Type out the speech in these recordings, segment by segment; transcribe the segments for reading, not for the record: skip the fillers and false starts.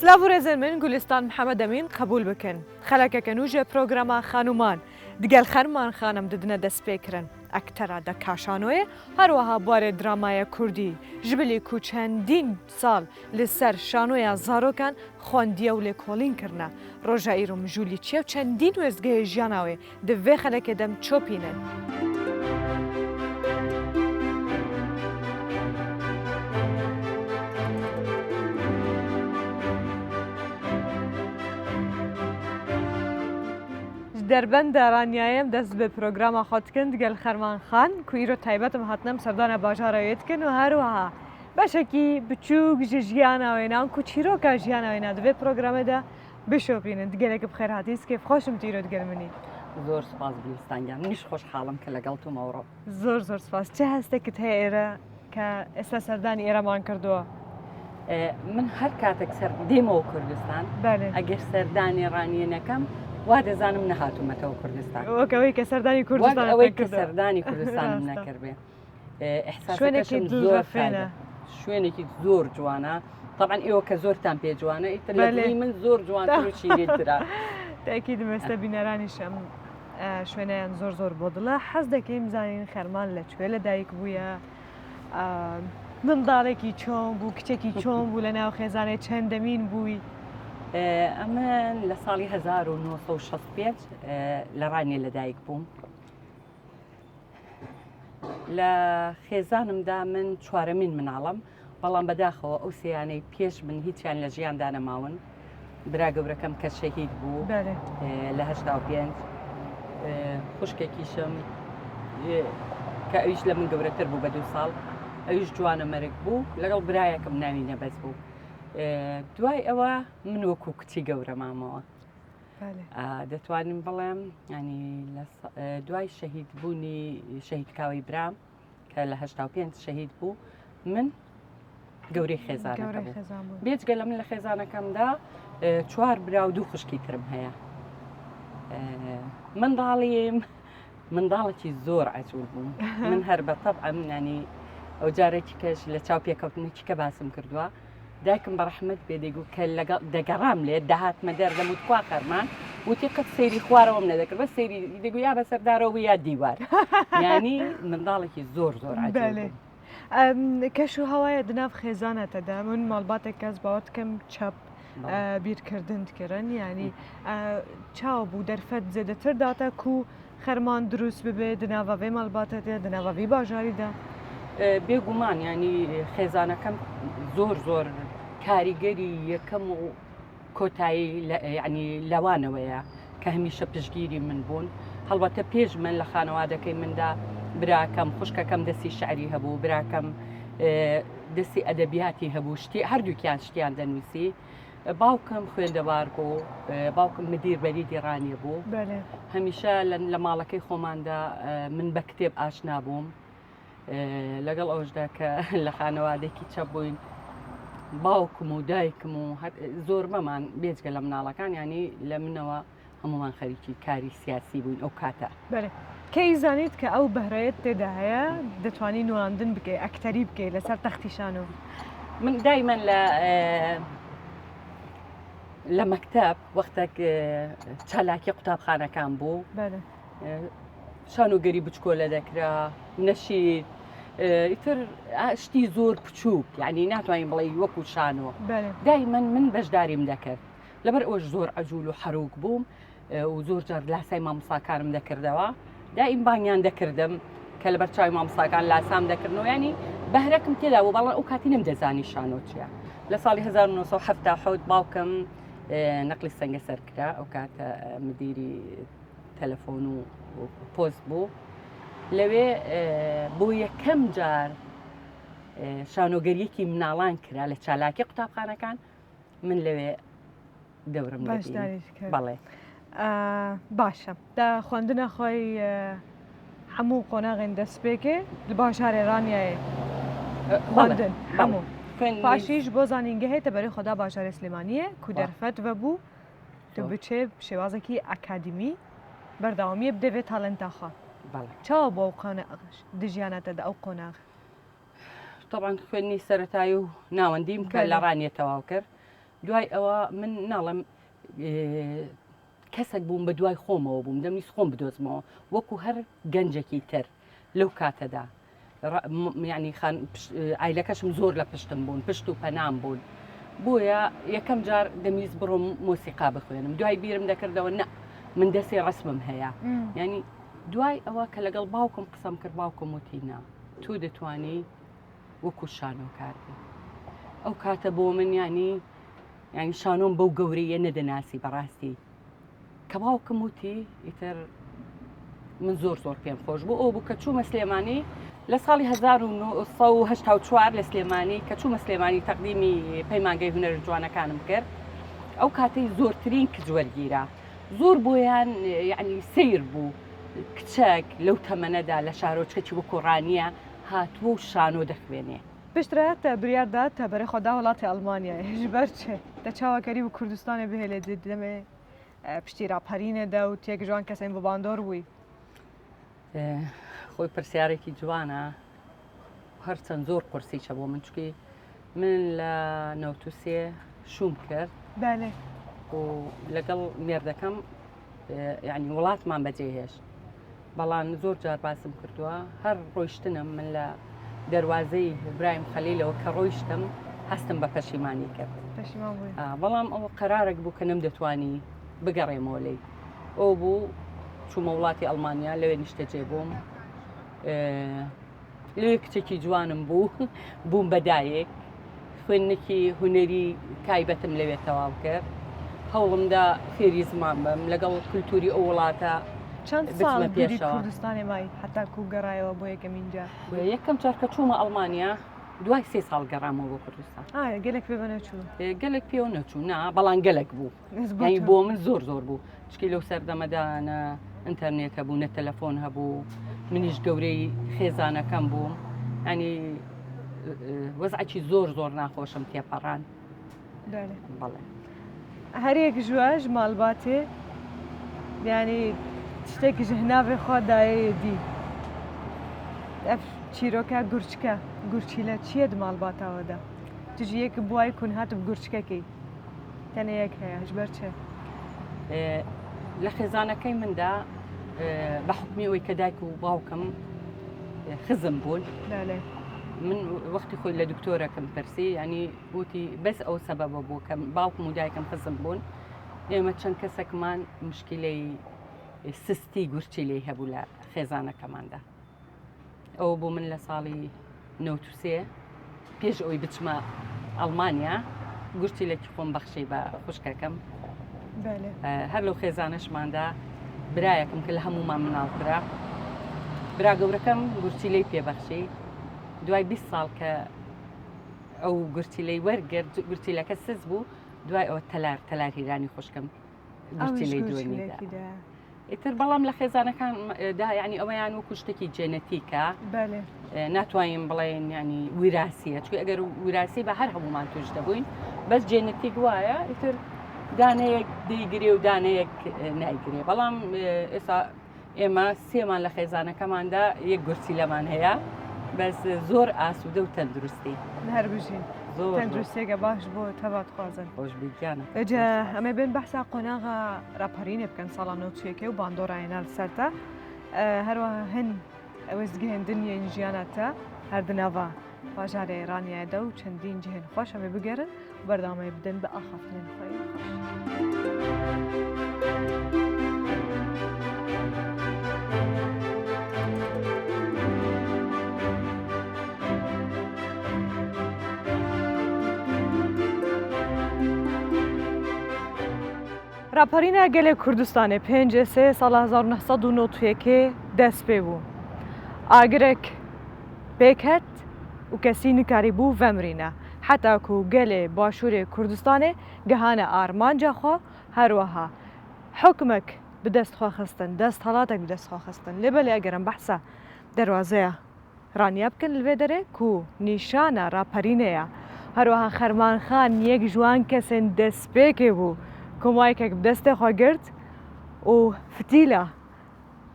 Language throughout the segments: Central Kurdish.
سلااو ڕێزن من گولستان محەممەد ئەمین قبول بکەن خەلەکەکە نوژە پرۆگرامە خانومان دگەل خەرمان خانم ددنە دەستپێکردن ئەکتەرا دە کاشانۆیە هەروەها بوارێ درامایە کوردی ژبلی و چەندین ساڵ لەسەر شانۆیە زارۆکان خواندیە و لێکۆڵین کردە ڕۆژە ئیرم ژوولی چیە و چەندین وێزگەی ژیاناوێ دەوێ خەلەکە دەم چۆپینن. دەربەن دارانیایم دەست بە پرۆگرامە خۆتکن دگەل خەرمان خان کو ئیرۆ تایبەتم هاتنەم سەردانە باژارەوێتکن و هەروەها بەشێکی بچووک ژ ژیاناوێنان کو چیرۆکە ژیاناوێنا دەبێت پرۆگرامەدا بشۆپینن دگەلێکە بخێر هاتیسکێ خۆشم تیرۆ دگەلمنی زۆر سپاس گوڵستانگیان نیش خۆشحاڵم کە لەگەڵتمەوەڕۆ زۆر سپاس چه هەستێکت هەیە ئێرە کە ئێستا سەردانی ئێرەمان کردووە من هەر کاتێک سەر دێمەوە کوردستان ئەگەر سەردانی ڕانیەنەکەم وا دەزانم نەهاتوومەتەوە کوردستان وەکەوەی کە سەردانی کوردستان ئەوەی کە سەردانی کوردستانم نەکردبێ شوێنێکی زۆر فێنە شوێنێکی زۆر جوانە طبعاً ئێوە کە زۆرتان پێ جوانە ئیتر من زۆر جوانتر و شیرینترە تاکید دەمەستە بینەرانیشم شوێنیان زۆر بۆ دڵە حەز دەکەیم زانین خەرمان لەکوێ لەدایک بووە منداڵێکی چۆن بوو کچێکی چۆن بوو لە ناو خێزانەی چەندەمین بووی ئەمە لە ساڵی 1965 لە ڕانیە لەدایک بووم لە خێزانمدا من چوارەمین مناڵم بەڵام بەداخەوە ئەو سیانەی پێش من هیچیان لە ژیاندا نەماون برا گەورەکەم کە شەهید بوو لە 85 خوشکێکیشم کە ئەویش لە من گەورەتر بوو بە 2 ساڵ ئەویش جوانە مەرگ بوو لەگەڵ برایەکەم ناوی نەبەست بوو دوای ئەوە من وەکو کچی گەورە مامەوە دەتوانم بڵێم ینی دوای شەهید بوونی شەهیدکاوی برام کە لە 85 شەهید بوو من گەورەی خێزانەکە بوو بێجگە لە من لە خێزانەکەمدا 4 برا و 2 خوشکی ترم هەیە منداڵێکی زۆر عەجوول بووم من هەر بە تەبعم ینی ئەو جارێکی کەش لە چاو پێکەوتنێکی کە باسم کردووە دایکم بە ڕەحمەت پێ دەیگو کە دەگەڕام لێ داهاتمە دەردەموت کوا خەرمان وتی قەت سەیری خوارەوەم نەدەکرد بە سەیری دەگو یا بەسەردارەوە یا دیوار ینی منداڵێکی زۆر عەجوول کەش و هەوایە دناو خێزانەتەدا من ماڵباتێک کەس باوەت کەم چەپ بیرکردن دکردن ینی چاو بوو دەرفەت زێدەتر داتە کو خەرمان دروست ببێ دناوەوێ ماڵباتەتێ دناوەوی باژاریدا بێگومان ینی خێزانەکەم زۆر کاریگەری یەکەم و کۆتایی ینی لەوانەوەیە کە هەمیشە پشگیری من بوون هەڵبەتە پێش من لە خانەوادەکەی مندا براکەم خوشکەکەم دەستی شعری هەبوو براکەم دەستی ئەدەبیاتی هەبوو هەردووکیان شتیان دەنووسی باوکم خوێندەوار بوو باوکم مدیر بەریدی ڕانیە بوو هەمیشە لە ماڵەکەی خۆماندا من بە کتێب ئاشنا بووم لەگەڵ ئەوشدا کە لە خانەوادێکی چەپ بووین باوکم و دایکم و زۆر بەمان بێجگە لە مناڵەکان ینی لە منەوە هەمومان خەریکی کاری سیاسی بووین ئەو کاتە کەی زانیت کە ئەو بەهرەیەت تێدا هەیە دەتوانی نواندن بکەی ئەکتەری بکەی لەسەر تەختیشانەوە من دایمەن لە مەکتەب وەختێک چالاکی قوتابخانەکان بوو شانۆگەری بچکۆلە دەکرا نەشید ئیتر شتی زۆر بچووک یعنی ناتوانین بڵێ وەکو شانەوە دایمەن من بەشداریم دەکرد لەبەر ئەوش زۆر عەجوول و حەروک بووم و زۆر جار لاسای مامۆستاکانم دەکردەوە دائیم بانیان دەکردم کە لەبەر چاوی مامۆستاکان لاسام دەکردنەوە ینی بەهرەکەم تێدا بوو بەڵام ئەو کاتی نەمدەزانی شانۆ چییە لە ساڵی 1970 باوکم نەقلی سەنگە سەرکرا ئەو کاتە مدیری تەلەفۆن و پۆست بوو لەوێ بۆ یەکەم جار شانۆگەریەکی مناڵان کرا لە چالاکی قوتابخانەکان من لەوێ دەورم بەڵێ باشە دا خوێندنە خۆی هەموو قۆناغێن دەستپێکێ لە باژارێ ڕانیایە خواندن هەموو پاشیش بۆ زانینگە هەیە بەرەی خۆدا باژارێ سلێمانیە کو دەرفەت بەبوو تو بچێ شێوازێکی ئەکادمی بەردەوامیە بدەوێت تاڵەنتاخوا چاوە بۆ دژیانەتەدا ئەو قۆناغ طبعا خوێنی سەرەتایی و ناوەندیم کە لە ڕانیە تەواو کرد دوای ئەوە من ناڵم کەسێک بووم بە دوای خۆمەوە بووم دەمویست خۆم بدۆزمەوە وەکو هەر گەنجێکی تر لەو کاتەدا ینی ئایلەکەشم زۆر لە پشتم بوون پشت و پەنام بوون بۆیە یەکەم جار دەمویست بڕۆم مۆسیقا بخوێنم دوای بیرم دەکردەوە نە من دەستی ڕسمم هەیە ینی دوای ئەوە کە لەگەڵ باوکم قسەم کرد باوکم وتینا تو دەتوانی وەکو شانۆکاربی ئەو کاتە بۆ من ینی شانۆم بەو گەورەیە نەدەناسی بەڕاستی کە باوکم وتی ئیتر من زۆر پێم خۆش بوو ئەو بوو کە چوومە سلێمانی لە ساڵی 1984 لە سلێمانی کە چوومە سلێمانی تەقدیمی پەیمانگەی هونەر جوانەکانم کرد ئەو کاتەی زۆرترین کچوەرگیرە زۆر بۆیان یعنی سیر بوو کچێک لەو تەمەنەدا لە شارۆچکەی وەکۆڕانیە هاتووە و شانۆ دەخوێنێ پشترە تە بریاردا تە بەرە خۆدا وڵاتی ئەڵمانیا هێژبەر چێ دە چاوەکەری بە کوردستانی بهێلێ دەمێ پشتی راپەرینەدا و تێک جوان کەسێن بە باندۆر بووی خۆی پرسیارێکی جوانە هەرچەند زۆر قورسیچە بۆ من چکی من لە نەوتوسێ شوم کرد و لەگەڵ مێردەکەم یعنی وڵاتمان بەجێهێشت بەڵام زۆر جار باسم کردووە هەر ڕۆیشتنم من لە دەواازەی برایم خەلیلەوە کە ڕۆیشتم هەستم بە پەشیمانی کرد بەڵام ئەوە قەرارێک بوو کە نەمدەتوانی بگەڕێمەوە لێی ئەو بوو چوومە وڵاتی ئەڵمانیا لەوێ نیشتە جێ بووم لێ کچێکی جوانم بوو بووم بەدایەک خوێندنێکی هونەری تایبەتم لەوێ تەواو کرد هەوڵمدا فێری زمان بم لەگەڵ کولتوری ئەو وڵاتە چەند ساڵ بیری کوردستانی مای حتا کو گەڕایەوە بۆ یەکەم اینجا یەکەم جار کە چوومە ئەڵمانیا دوای 3 ساڵ گەڕامەوە بۆ کوردستان گەلێک پێ نەچوو گەلێک پێوە نەچوو نا بەڵام گەلێک بوو بۆ من زۆر بوو چکی لەو سەردەمەدانە ئینتەرنێت هەبوو نە تەلەفۆن هەبوو منیش گەورەی خێزانەکەم بوو ینی وەزعکی زۆر ناخۆشم تێپەڕان بەڵێ هەرێک ژواژ ماڵباتێ ینی شتێکیش هەناوێ خوا دایەیە دی ئەف چیرۆکە گورچکە گورچیلە چیە ماڵباتاوەدا تژی یەک بوای کون هاتم گورچکەکەی تەنە یەک هەیە هەژبەر چێ لە خێزانەکەی مندا بە حکمی ئەوەی کە دایک و باوکم خزم بوون من وەختی خۆی لە دکتۆرەکەم پرسی ینی وتی بەس ئەو سەبەبە بوو کە باوکم و دایکم خزم بوون ئێمە چەند کەسێکمان مشکلەی سستی گورچی لێ هەبوو لە خێزانەکەماندا ئەوە بوو من لە ساڵی 93 پێش ئەوی بچمە ئەڵمانیا گورچیلێکی خۆم بەخشی بە خوشکەکەم هەر لەو خێزانەشماندا برایەکەم کە لە هەمومان مناڵترا برا گەورەکەم گورچیلەی پێبەخشی دوای 20 ساڵ کە ئەو گورچیلەی وەرگرت گورچیلەکە سز بوو دوای ئەوە تەلار هیرانی خوشکم گورچیلەی دوێنیدا ئیتر بەڵام لە خێزانەکاندا ینی ئەوەیان وەکو شتێکی جێنەتیکە ناتوانین بڵێن ینی ویراسیە چوی ئەگەر ویراسی بە هەر هەمومان توش دەبووین بەس جێنەتیک وایە ئیتر دانەیەک دەیگرێ و دانەیەک نایگرێ بەڵام ئێستا ئێمە سێمان لە خێزانەکەماندا یەک گورچی لەمان هەیە بەس زۆر ئاسوودە و تەندروستی هەر بژین تەندروستێکە باش بۆ تەبات خوازن خۆشبیانە ئەجا ئەمە بێن بەحسا قۆناغا راپەرینێ بکەن ساڵان نەوتویەکە و باندۆڕایەنە سەرتا هەروەها هەن ئەوەزگەهێندنیە ژیانەتە هەردنەڤە باژارە ئێرانیایدا و چەندین جهێن خۆش ئەمێ بگەرن و بەردامەی بدەن بە ئاخافتنێن خۆی راپەرینە گەلێک کوردستانی 53 ساڵ 1990 دەست پێ بوو ئاگرێک پێکەت و کەسی نکاری بوو vemrîne heta ku gelê başûrê Kurdistanê gihane armanca xwe herwiha hukmek bi dest xwe xistin desthilatek bi dest xwe xistin lê belê egerin behsa derwazeya raniya bikin li vê derê ku nîşana raperînê ye herwiha Xermanxan yek ji wan kesên destpêkê bû komayekek bi destê xwe girt û fitîla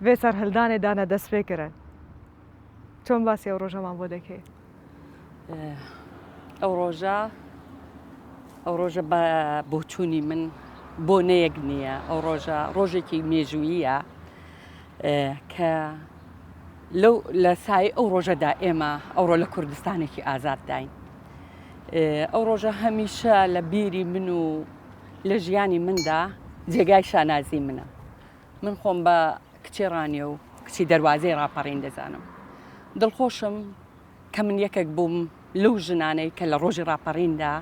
vê serhildanê dane dest pê kirin çۆn basî ew roja wan bۆ dekê ئەو ڕۆژە ئەو ڕۆژە بە بۆچوونی من بۆ نەیەک نییە ئەو ڕۆژێکی مێژوویە کە لە سای ئەو ڕۆژەدا ئێمە ئەوڕۆ لە کوردستانێکی ئازاد داین ئەو ڕۆژە هەمیشە لە بیری من و لە ژیانی مندا جێگای شانازی منە من خۆم بە کچی ڕانیە و کچی دەواازەی ڕاپەڕین دەزانم دڵخۆشم کە من یەکێک بووم لەو ژنانەی کە لە ڕۆژی ڕاپەڕیندا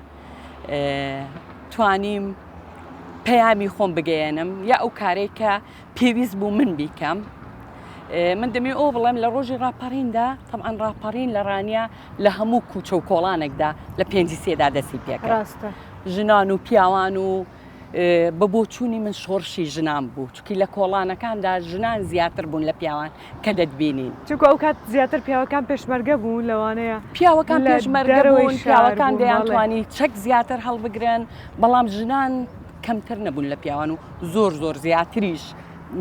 توانیم پەیامی خۆم بگەێنم یا ئەو کارێک کە پێویست بوو من بیکەم من دەمێ ئەو بڵێم لە ڕۆژی ڕاپەڕیندا تەمان ڕاپەڕین لە ڕانیا لە هەموو کوچە و کۆڵانێکدا لە 5 دەستی پێکرد ژنان و پیاوان و بە بۆچوونی من شۆڕشی ژنان بوو چونکی لە کۆڵانەکاندا ژنان زیاتر بوون لە پیاوان کە دەتبینین چونکە ئەو کات زیاتر پیاوەکان پێشمەرگە بوون لەوانەیە پیاوەکان پێشمەرگە بوون پیاوەکان دەیانتوانی چەک زیاتر هەڵبگرن بەڵام ژنان کەمتر نەبوون لە پیاوان و زۆر زیاتریش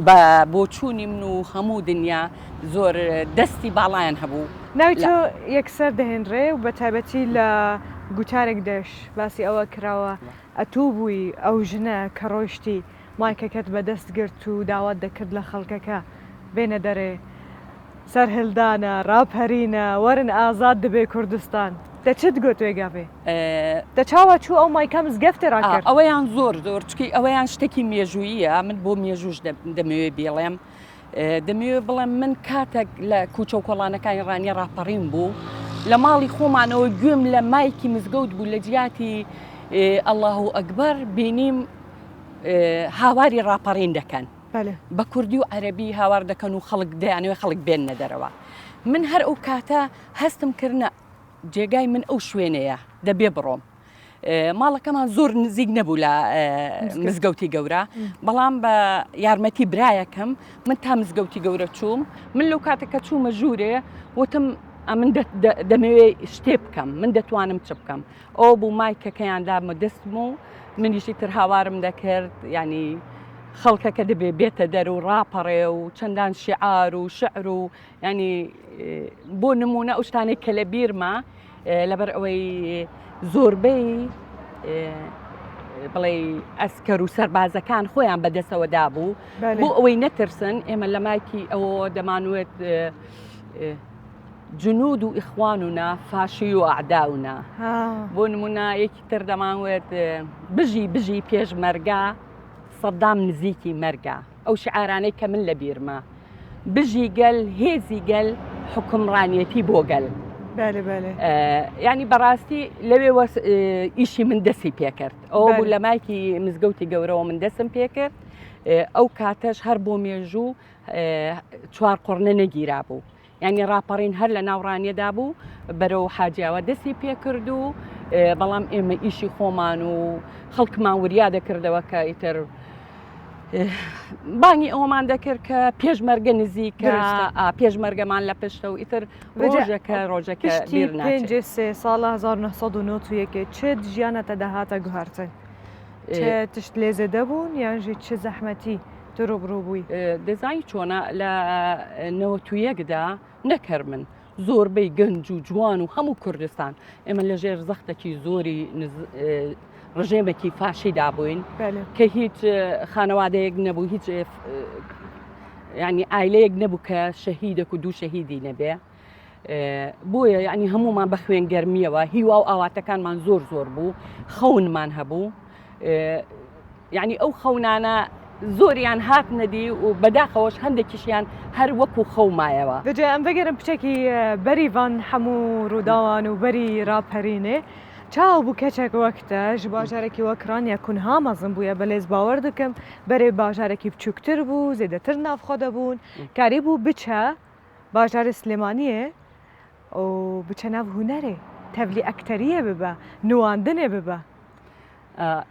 بە بۆچوونی من و هەموو دنیا زۆر دەستی باڵایان هەبوو ناوی تۆ یەکسەر دەهێنرێ و بە تایبەتی لە گوتارێک دەش باسی ئەوە کراوە ئەتوو بووی ئەو ژنە کە ڕۆیشتی مایکەکەت بەدەست گرت و داوات دەکرد لە خەڵکەکە بێنە دەرێ سەرهێلدانە ڕاپەرینە وەرن ئازاد دەبێ کوردستان دەچت گوت وێگابێ دەچاوە چوو ئەو مایکە مزگەفتێ ڕاکرد ئەوەیان زۆر چکی ئەوەیان شتێکی مێژوویە من بۆ مێژوش دەمەوێت بێڵێم دەمەوێت بڵێم من کاتێک لە کوچە و کۆڵانەکانی ڕانیە ڕاپەڕین بوو لە ماڵی خۆمانەوە گوێم لە مایکی مزگەوت بوو لە جیاتی ئەڵڵاه ئەکبەر بینیم هاواری ڕاپەڕین دەکەن بە کوردی و عەرەبی هاوار دەکەن و خەڵک دەیانەوە خەڵک بێننە دەرەوە من هەر ئەو کاتە هەستم کردنە جێگای من ئەو شوێنەیە دەبێ بڕۆم ماڵەکەمان زۆر نزیک نەبوو لە مزگەوتی گەورە بەڵام بە یارمەتی برایەکەم من تا مزگەوتی گەورە چووم من لەو کاتێککە چوومە ژوورێ وتم من دەمەوێت شتێ بکەم من دەتوانم چ بکەم ئەو بوو مایکەکەیاندامە دەستم و منیشی تر هاوارم دەکرد ینی خەڵکەکە دەبێ بێتە دەر و ڕاپەڕێ و چەندان شعار و شعر و ینی بۆ نمونە ئەو شتانێک کە لە بیرمە لەبەر ئەوەی زۆربەی بڵێ ئەسکەر و سەربازەکان خۆیان بەدەستەوە دابوو بۆ ئەوەی نەترسن ئێمە لە مایکی ئەوە دەمانوێت جنود و ئیخواننا فاشی و ئەعداونا بۆ نمونە یەکی تر دەمانوێت بژی پێشمەرگا سەدام نزیکی مەرگا ئەو شعارانەی کە من لە بیرمە بژی گەل هێزی گەل حکمڕانیەتی بۆ گەل ینی بەڕاستی لەوێ ئیشی من دەستی پێکرد ئەوە بوو لە مایکی مزگەوتی گەورەوە من دەستم پێکرد ئەو کاتەش هەر بۆ مێژوو 4 قڕنە نەگیرا بوو ینی ڕاپەڕین هەر لە ناوڕانیەدا بوو بەرەو حاجیاوە دەستی پێکرد و بەڵام ئێمە ئیشی خۆمان و خەڵکمان وریا دەکردەوە کە ئیتر بانی ئەومان دەکرد کە پێشمەرگە نزیکە پێشمەرگەمان لە پشتە و ئیتر ڕۆژەکە بیر ناچێت 5 ساڵە 1990 چێت ژیانەتە دەهاتە گوهارتن تشت لێزە دەبوون یانژی چه زەحمەتی ڕوبڕوو بووی دەزانی چۆنە لە نەوەتویەکدا نەکەر من زۆربەی گەنج و جوان و هەموو کوردستان ئێمە لەژێر زەختێکی زۆری ڕژێمێکی فاشیدا بووین کە هیچ خانەوادەیەک نەبوو هیچ ینی ئایلەیەک نەبوو کە شەهیدێک و دوو شەهیدی نەبێ بۆیە ینی هەمومان بە خوێن گەرمیەوە هیوا و ئاواتەکانمان زۆر بوو خەونمان هەبوو ینی ئەو خەونانە زۆریان هات نەدی و بەداخەوەش هەندێکیشیان هەر وەکو خەومایەوە دەجێ ئەم بەگەرم پچێکی بەریڤان هەموو ڕووداوان و بەری ڕاپەرینێ چاو بوو کەچێک وەکتە ji باژارێکی وەکران یەکونها مەزم بووە بەلێز باوەڕ دەکەم بەرێ باژارێکی بچووکتر بوو زێدەتر نافخۆ دەبوون کاری بوو بچە باژارە سلێمانیە و بچە ناو هوەرێ تەبلی ئەکتەریە ببە نواندنێ ببە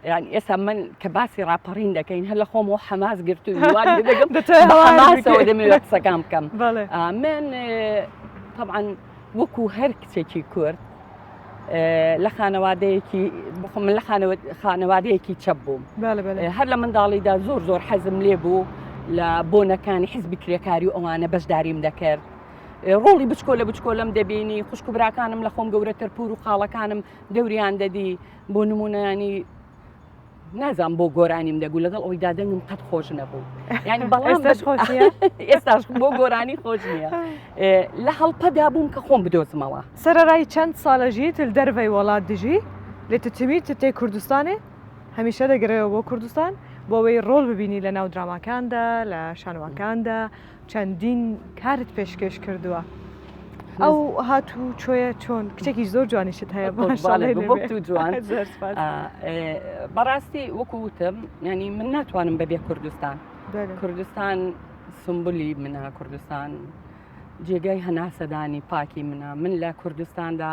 یعنی ئێستا من کە باسی ڕاپەڕین دەکەین هەر لە خۆم و حەماس گرت و حەماسەوە دەمەوێت قسەکان بکەم من طبعا وەکو هەر کچێکی کورد لە خانەوادەیەکی من لە خانەوادەیەکی چەپ بووم هەر لە منداڵیدا زۆر حەزم لێ بوو لە بۆنەکانی حیزبی کرێکاری و ئەوانە بەشداریم دەکرد ڕۆڵی بچکۆ لە بچکۆلم دەبینی خوشک و براکانم لە خۆم گەورەتر پور و خاڵەکانم دەوریان دەدی بۆ نمونەیانی نازام بۆ گۆرانیم دەگو لەگەڵ ئەوی دادەنگم قەت خۆش نەبوو ینی بەڵام ئێستاش بۆ گۆرانی خۆش نییە لە هەڵپەدا بووم کە خۆم بدۆزمەوە. سەرەڕای چەند ساڵەژی تل دەرەوەی وڵات دژی لێ تتمی تێ کوردستانێ هەمیشە دەگەڕێەوە بۆ کوردستان بۆ ئەوەی ڕۆڵ ببینی لە ناو دراماکاندا لە شانوەکاندا چەندین کارت پێشکەش کردووە. ئەو هاتوو چۆیە چۆن کچێکی زۆر جوانیشت هەیە جوان بەڕاستی وەکووتم ینی من ناتوانم بەبێ کوردستان کوردستان سمبولی منە کوردستان جێگای هەناسەدانی پاکی منە من لە کوردستاندا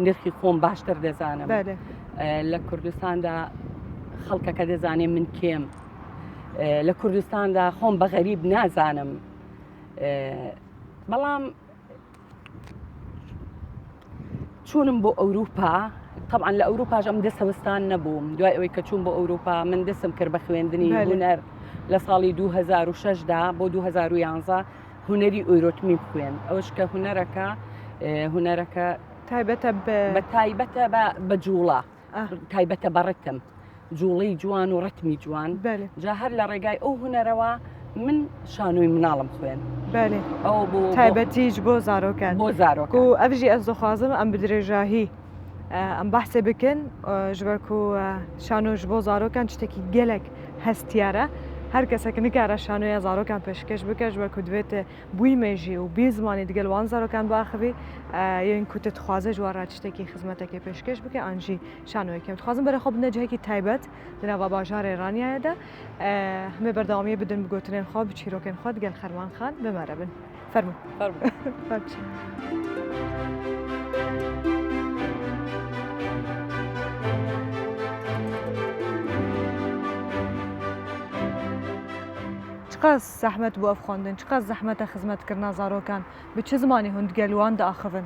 نرخی خۆم باشتر دەزانم لە کوردستاندا خەڵکەکە دەزانێ من کێم لە کوردستاندا خۆم بە غەریب نازانم بەڵام چوونم بۆ ئەوروپا طبعا لە ئەوروپاش ئەم دەسەوستان نەبووم دوای ئەوەی کە چوون بۆ ئەوروپا من دەسم کرد بە خوێندنی هونەر لە ساڵی 2006دا بۆ 2011 هونەری ئۆیرۆتمی بخوێن ئەوش کە هونەرەکە تایبەتە بە جوڵە تایبەتە بەڕتم جوڵەی جوان و ڕەتمی جوان جا هەر لە ڕێگای ئەو هونەرەوە من شانۆی مناڵم خوێن ئەو بوو تایبەتیش بۆ زارۆکان بۆ زارۆک و ئەڤژی ئەس دەخوازم ئەم بدرێژاهی ئەم بەحسێ بکەن ژبەرک و شانۆش بۆ زارۆکان شتێکی گەلک هەستیارە هەر کەسێک نکارە شانۆیە زارۆکان پێشکەش بکەش بە کودوێتە بووی مێژی و بی زمانی دیگەلوان زارۆکان باخبی یان کوتت خوازە جوارات شتێکی خزمەتێکی پێشکەش بکە ئەنجی شانۆیەکەم خوازم بەرە خۆ بنەجێکی تایبەت لەناو باژارێ ئێرانیایەدا هەمێ بەردەوامی بدن بگوتنێن خۆ بچیرۆکێن خۆ گەل خەرمان خان بمەرە بن فەرمو چقەس زەحمەت بۆ ئەف خواندن چقەس زەحمەتە خزمەتکردنا زارۆکان بە چ زمانی هوندگەلوان داخەون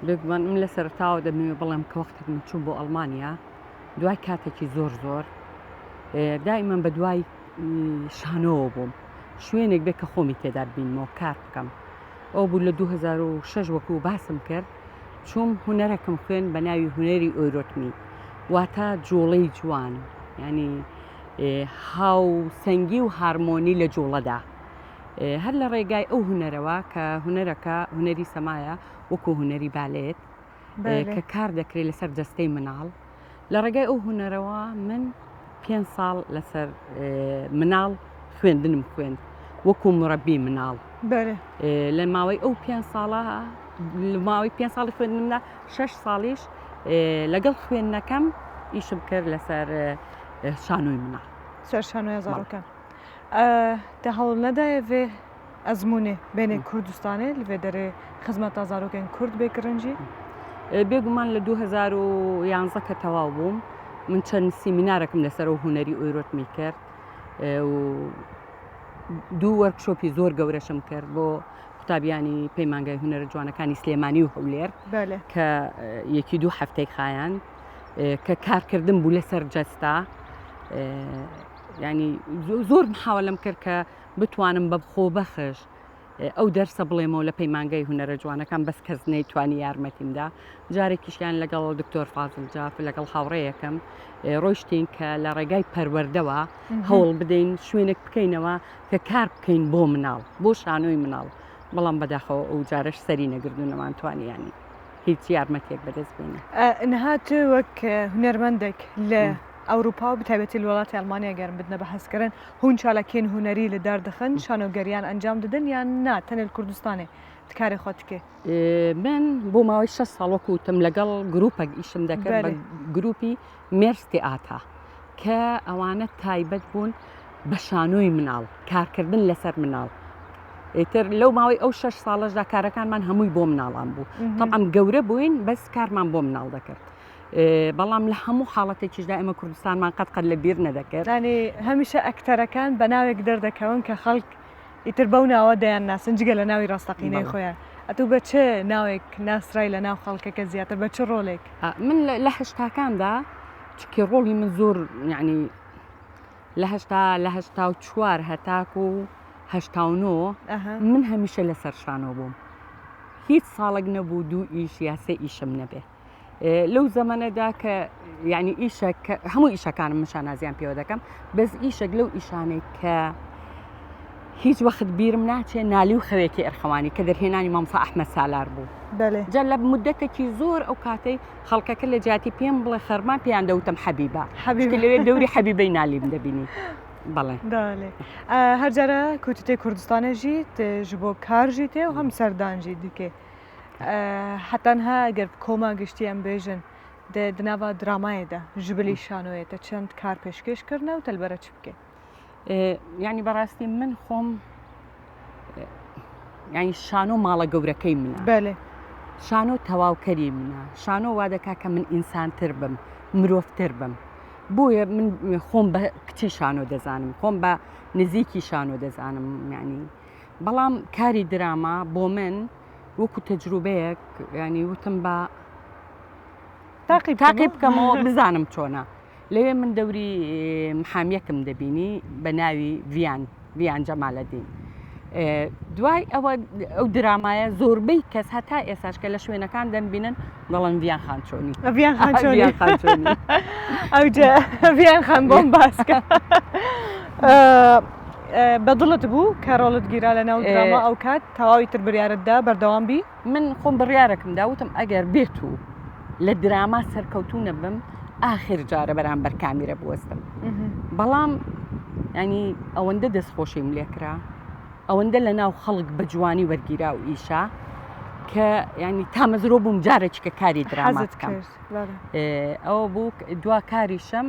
لێگومان من لە سەرتاوە دەمەوێ بەڵام کە وەختێک من چوون بۆ ئەڵمانیا دوای کاتێکی زۆر دائیمەن بە دوای شانۆوە بووم شوێنێک بێ کە خۆمی تێدا بینمەوە کار بکەم ئەو بوو لە 2006 وەکو باسم کرد چوم هونەرەکەم خوێن بە ناوی هونەری ئۆیرۆتمی واتە جوڵەی جوان ینی هاو سەنگی و هارمۆنی لە جوڵەدا هەر لە ڕێگای ئەو هونەرەوە کە هونەرەکە هونەری سەمایە وەکو هونەری بالێت کە کار دەکرێت لەسەر دەستەی مناڵ لە ڕێگای ئەو هونەرەوە من 5 ساڵ لەسەر مناڵ خوێندنم خوێند وەکو مڕەبی مناڵ لە ماوەی ئەو 5 ساڵە ماوەی 5 ساڵی خوێندنمدا 6 ساڵیش لەگەڵ خوێندنەکەم ئیشم کرد لەسەر شانۆی مناڵ سەر شانۆی زارۆکان تا هەوڵ نەدایەوێ ئەزمونێ بینێ کوردستانێ لەوێ دەرێ خزمەتە زارۆکێن کورد بێکڕنجی بێگومان لە 2011 کە تەواو بووم من چەند سیمینارێکم لەسەر و هونەری ئۆیرۆتمی کرد و دوو وەرکشۆپی زۆر گەورەشم کرد بۆ قوتابیانی پەیمانگای هونەرە جوانەکانی سلێمانی و هەولێر کە یەکی دوو هەفتەی خایان کە کارکردن بوو لەسەر جەستا ینی زۆر محاوەلەم کرد کە بتوانم بە خۆبەخش ئەو دەرسە بڵێمەوە لە پەیمانگای هونەرە جوانەکان بەس کەس نەیتوانی یارمەتیمدا جارێکیشیان لەگەڵ دکتۆر فازڵ جاف لەگەڵ هاوڕێیەکەم ڕۆیشتین کە لە ڕێگای پەروەردەوە هەوڵ بدەین شوێنێک بکەینەوە کە کار بکەین بۆ مناڵ بۆ شانۆی مناڵ بەڵام بەداخەوە ئەو جارش سەری نەگردو نەمانتوانیانی هیچ یارمەتێک بەدەست بێنە نەهات وەک هونەرمەندێک لە ئەوروپا و بتایبەتی وڵاتی ئەڵمانیا گەرم بدنە بە حەزکردن هون چالاکێن هونەری لە دەردەخن شانۆگەریان ئەنجام دەدەن یان نا تەنێل کوردستانێ تکاری خۆتکێ من بۆ ماوەی 6 ساڵ وەکوتم لەگەڵ گروپێک ئیشم دەکرد بە گروپی مێرستی ئاتا کە ئەوانە تایبەت بوون بە شانۆی مناڵ کارکردن لەسەر مناڵ ئیتر لەو ماوەی ئەو 6 ساڵەشدا کارەکانمان هەمووی بۆ مناڵان بوو تەعەم گەورە بووین بەس کارمان بۆ مناڵ دەکرد بەڵام لە هەموو حاڵەتێکیشدا ئێمە کوردستانمان قەت لە بیر نەدەکرد ینی هەمیشە ئەکتەرەکان بە ناوێک دەردەکەون کە خەڵک ئیتر بەو ناوە دەیان ناسن جگە لە ناوی ڕاستەقینەی خۆیان ئەتوو بە چه ناوێک ناسرای لە ناو خەڵکەکە زیاتر بە چه ڕۆڵێک من لە هەشتاکاندا چکە ڕۆڵی من زۆر یعنی لە هەشتا و چوار هەتاک و هەشتاونۆ من هەمیشە لەسەر شانۆ بووم هیچ ساڵێک نەبوو 2 ئیش یا 3 ئیشم نەبێ لەو زەمانەدا کە یعنی ئیشێک هەموو ئیشەکانم شانازیان پێوە دەکەم بەس ئیشێک لەو ئیشانێک کە هیچ وەخت بیرم ناچێ نالی و خەوێکی ئەرخەوانی کە دەرهێنانی مامۆستا ئەحمەد سالار بوو جا لە مدەتێکی زۆر ئەو کاتەی خەڵکەکە لە جیاتی پێم بڵێ خەرمان پێیان دەوتم حەبیبە لەوێ دەوری حەبیبەی نالیم دەبینی بەڵێ هەر جارە کوتتێ کوردستانێژی ji بۆ کارژی تێ و هەم سەردانژی دیکێ حتەنها گەر کۆما گشتیان بێژن دناوا درامایەدا ژبلی شانۆیەتە چەند کار پێشکەشکردنە و تەلبەرە چ بکێ یعنی بەڕاستی من خۆم یعنی شانۆ ماڵە گەورەکەی منە بەێ شانۆ تەواوکەری منە شانۆ وا دەکا کە من ئینسانتر بم مرۆڤتر بم بۆیە من خۆم بە کچی شانۆ دەزانم خۆم بە نزیکی شانۆ دەزانم ینی بەڵام کاری دراما بۆ من وەکو تەجروبەیەک ینی وتم بە تاقی بکەمەوە بزانم چۆنە لەوێ من دەوری محامیەکم دەبینی بە ناوی ڤیان جەمالەدین دوای ئەو درامایە زۆربەی کەس هەتا ئێساش کە لە شوێنەکان دەمبینن دەڵێن ڤیان خان چۆنی ڤیان خان بۆم باسکە بەدڵت بوو کە ڕۆڵت گیرا لە ناو دراما ئەو کات تەواوی تر بریارتدا بەردەوام بی من خۆم بڕیارەکەمدا وتم ئەگەر بێت و لە دراما سەرکەوتوو نەبم ئاخر جارە بەرامبەر کامیرە بوەستم بەڵام ینی ئەوەندە دەستخۆشیم لێکرا ئەوەندە لە ناو خەڵک بە جوانی وەرگیرا و ئیشا کە ینی تامەزرۆ بووم جارێککە کاری درامات بکەم ئەوە بوو دوا کاریشەم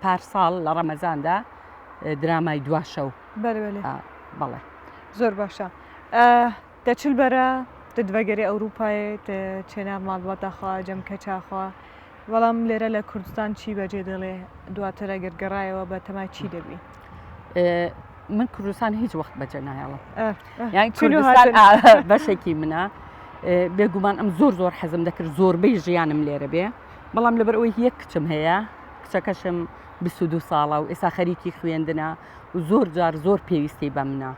پارساڵ لە ڕەمەزاندا درامای دوا شەو بەڵێ زۆر باشە دەچل بەرە دەدڤەگەری ئەوروپایێت چێنا ماڵباتەخوا جەمکە چاخوا بەڵام لێرە لە کوردستان چی بەجێ دەڵێ دواتر ئەگەر گەڕایەوە بە تەمای چی دەبی من کوردستان هیچ وەخت بەجێ نایەڵم یان کوردستان بەشێکی منە بێگومان ئەم زۆر حەزم دەکرد زۆربەی ژیانم لێرە بێ بەڵام لەبەر ئەوەی یەک کچم هەیە کچەکەشم 22 ساڵە و ئێستا خەریکی خوێندنە و زۆر پێویستی بە منە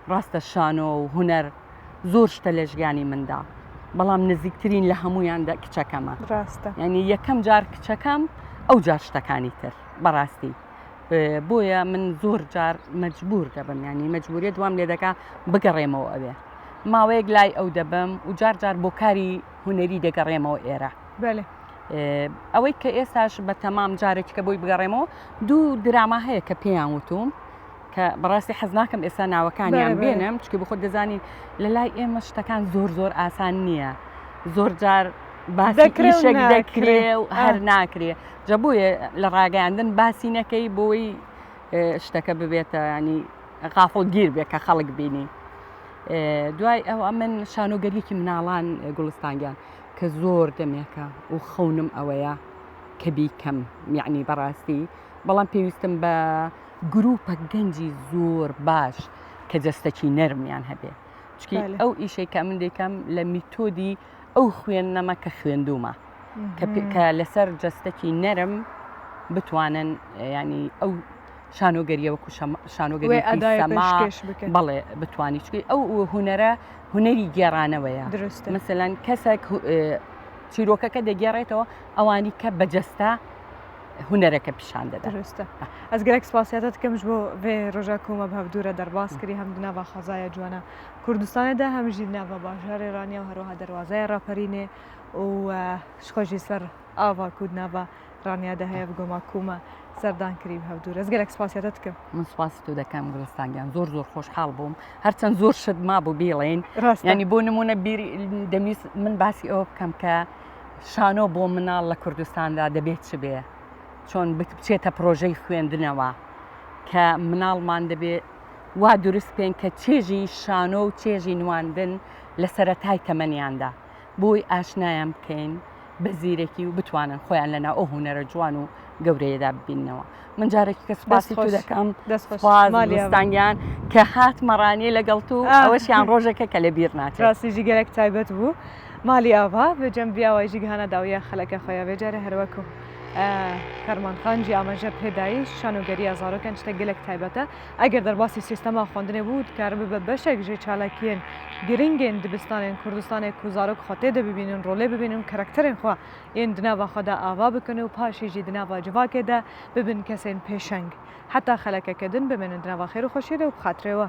ڕاستە شانۆ و هونەر زۆر شتە لە ژیانی مندا بەڵام نزیکترین لە هەمویاندا کچەکەمە ڕاستە ینی یەکەم جار کچەکەم ئەو جار شتەکانی تر بەڕاستی بۆیە من زۆر جار مەجبور دەبم ینی مەجبوریە دوام لێ دەکا بگەڕێمەوە ئەوێ ماوەیەک لای ئەو دەبم و جار بۆ کاری هونەری دەگەڕێمەوە ئێرە ئەوەی کە ئێستاش بە تەمام جارێککە بۆی بگەڕێمەوە 2 دراما هەیە کە پێیان وتوم کە بەڕاستی حەز ناکەم ئێستا ناوەکانیان بێنم چکە بخۆ دەزانین لە لای ئێمە شتەکان زۆر ئاسان نییە زۆر جار باسیشێک دەکرێ و هەر ناکرێ جەبوویە لە ڕاگەاندن باسی نەکەی بۆی شتەکە ببێتە ینی غافڵگیر بێ کە خەڵک بینی دوای ئەوە من شانۆگەریەکی مناڵان گوڵستانگیان کە زۆر دەمێکە و خەونم ئەوەیە کە بیکەم یعنی بەڕاستی بەڵام پێویستم بە گروپە گەنجی زۆر باش کە جەستەکی نەرمیان هەبێ چکی ئەو ئیشەی کە من دەکەم لە میتۆدی ئەو خوێندنەمە کە خوێندومە کە لەسەر جەستەکی نەرم بتوانن ینی ئەو شانۆگەریە وەکو شانۆگەری بەڵێ بتوانی چکی ئەو هونەرە هونەری گێڕانەوەیە مەسەلەن کەسێک چیرۆکەکە دەگێڕێتەوە ئەوانی کە بەجەستە هونەرەکە پیشان دەدا ئەس گەرەک سپاسیاتت کەمش بۆ بێ ڕۆژە کۆمە بەهەبدورە دەرباسکردی هەم ناوە خەزایە جوانە کوردستانێدا هەمژی ناوە باشارێ ڕانیا و هەروەها دەواازای ڕاپەرینێ و شخۆژی سەر ئاوا کود ناوە ڕانیادا هەیە بگۆما کومە سەردان کردی هەبدور ئەس گەرەک سپاسیاتت کەم من سپاسی تۆ دەکەم گوڵستانگیان زۆر خۆشحاڵ بووم هەرچەند زۆر شت ما بوو بیڵێن ینی بۆ نمونە دەمیست من باسی ئەوە بکەم کە شانۆ بۆ مناڵ لە کوردستاندا دەبێت چ بێ چۆن بچێتە پرۆژەی خوێندنەوە کە مناڵمان دەبێت وا دروست پێن کە چێژی شانۆ و چێژی نواندن لە سەرەتای تەمەنیاندا بۆی ئاشنایان بکەین بە زیرەکی و بتوانن خۆیان لەنا ئەو هونەرە جوان و گەورەیەدا ببینەوە من جارێکی کە سپاسی تو دەکەم دەستانگیان کە هات مەڕانی لەگەڵ و ئەوەشیان ڕۆژێکە کە لە بیر ناچێت ڕاستیژی گەرەک تایبەت بوو مالی ئاوا بەجەم بیاوایژی گەهانە داویە خەلەکە خۆیان بێجارە هەروەکو کرمان خان جی آماجه پیدایش شانوگری از آروکن چته گلک تایبته اگر در باسی سیستم خواندنه بود که به بشک جه چالکین گرینگین دبستان کردستان کوزاروک خاطر ده ببینن روله ببینن کاراکترین خوا این دنوا خدا آوا بکنه و پاشی جی دنوا جوا کده ببین کسین پیشنگ حتی خلک کدن ببینن دنوا خیر و خوشیده و بخاطره و